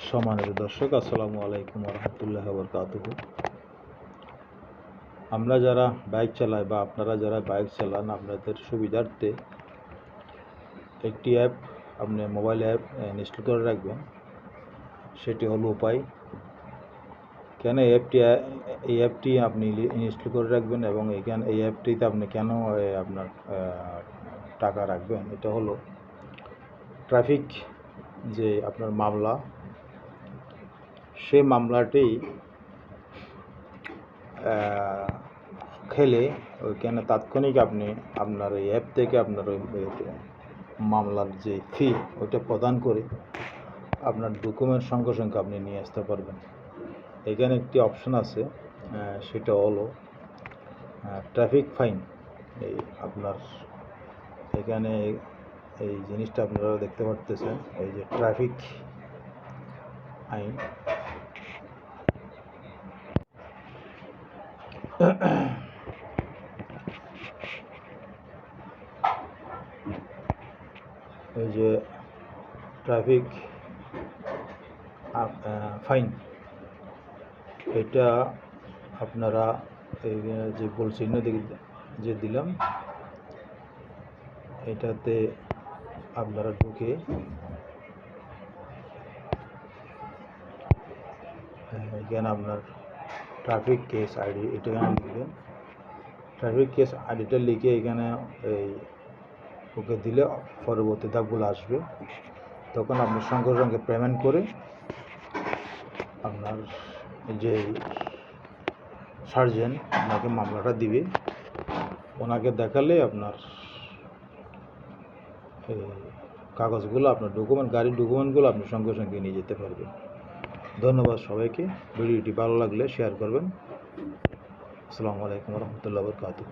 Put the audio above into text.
সম্মানিত দর্শক, আসসালামু আলাইকুম রহমতুল্লাহ বরকাতুহু। আমরা যারা বাইক চালাই বা আপনারা যারা বাইক চালান, আপনাদের সুবিধার্থে একটি অ্যাপ আপনি মোবাইল অ্যাপ ইনস্টল করে রাখবেন। সেটি হলো উপায়। কেন এই অ্যাপটি আপনি ইনস্টল করে রাখবেন এবং এই অ্যাপটিতে আপনি কেন আপনার টাকা রাখবেন, এটা হলো ট্রাফিক যে আপনার মামলা, সেই মামলাটি খেলে ওইখানে তাৎক্ষণিক আপনি আপনার এই অ্যাপ থেকে আপনার ওই মামলার যে ফি ওইটা প্রদান করে আপনার ডকুমেন্ট সঙ্গে সঙ্গে আপনি নিয়ে আসতে পারবেন। এখানে একটি অপশন আছে, সেটা হলো ট্রাফিক ফাইন। এই আপনার এখানে এই জিনিসটা আপনারা দেখতে পারতেছেন, এই যে ট্রাফিক আইন। এই যে ট্রাফিক ফাইন, এটা আপনারা এই যে গোল চিহ্ন যে দিলাম, এটাতে আপনারা ঢুকে এখানে আপনার ট্রাফিক কেস আইডি এটা এখানে লিখবেন। ট্রাফিক কেস আইডিটা লিখে এখানে এই ওকে দিলে পরবর্তী ধাপগুলো আসবে। তখন আপনি সঙ্গে সঙ্গে পেমেন্ট করে আপনার যে সার্জেন্ট আপনাকে মামলাটা দিবে, ওনাকে দেখালে আপনার কাগজগুলো, আপনার গাড়ির ডকুমেন্টগুলো আপনি সঙ্গে সঙ্গে নিয়ে যেতে পারবেন। ধন্যবাদ সবাইকে। ভিডিওটি ভালো লাগলে শেয়ার করবেন। আসসালামু আলাইকুম রহমতুল্লাহ বরকাতুহু।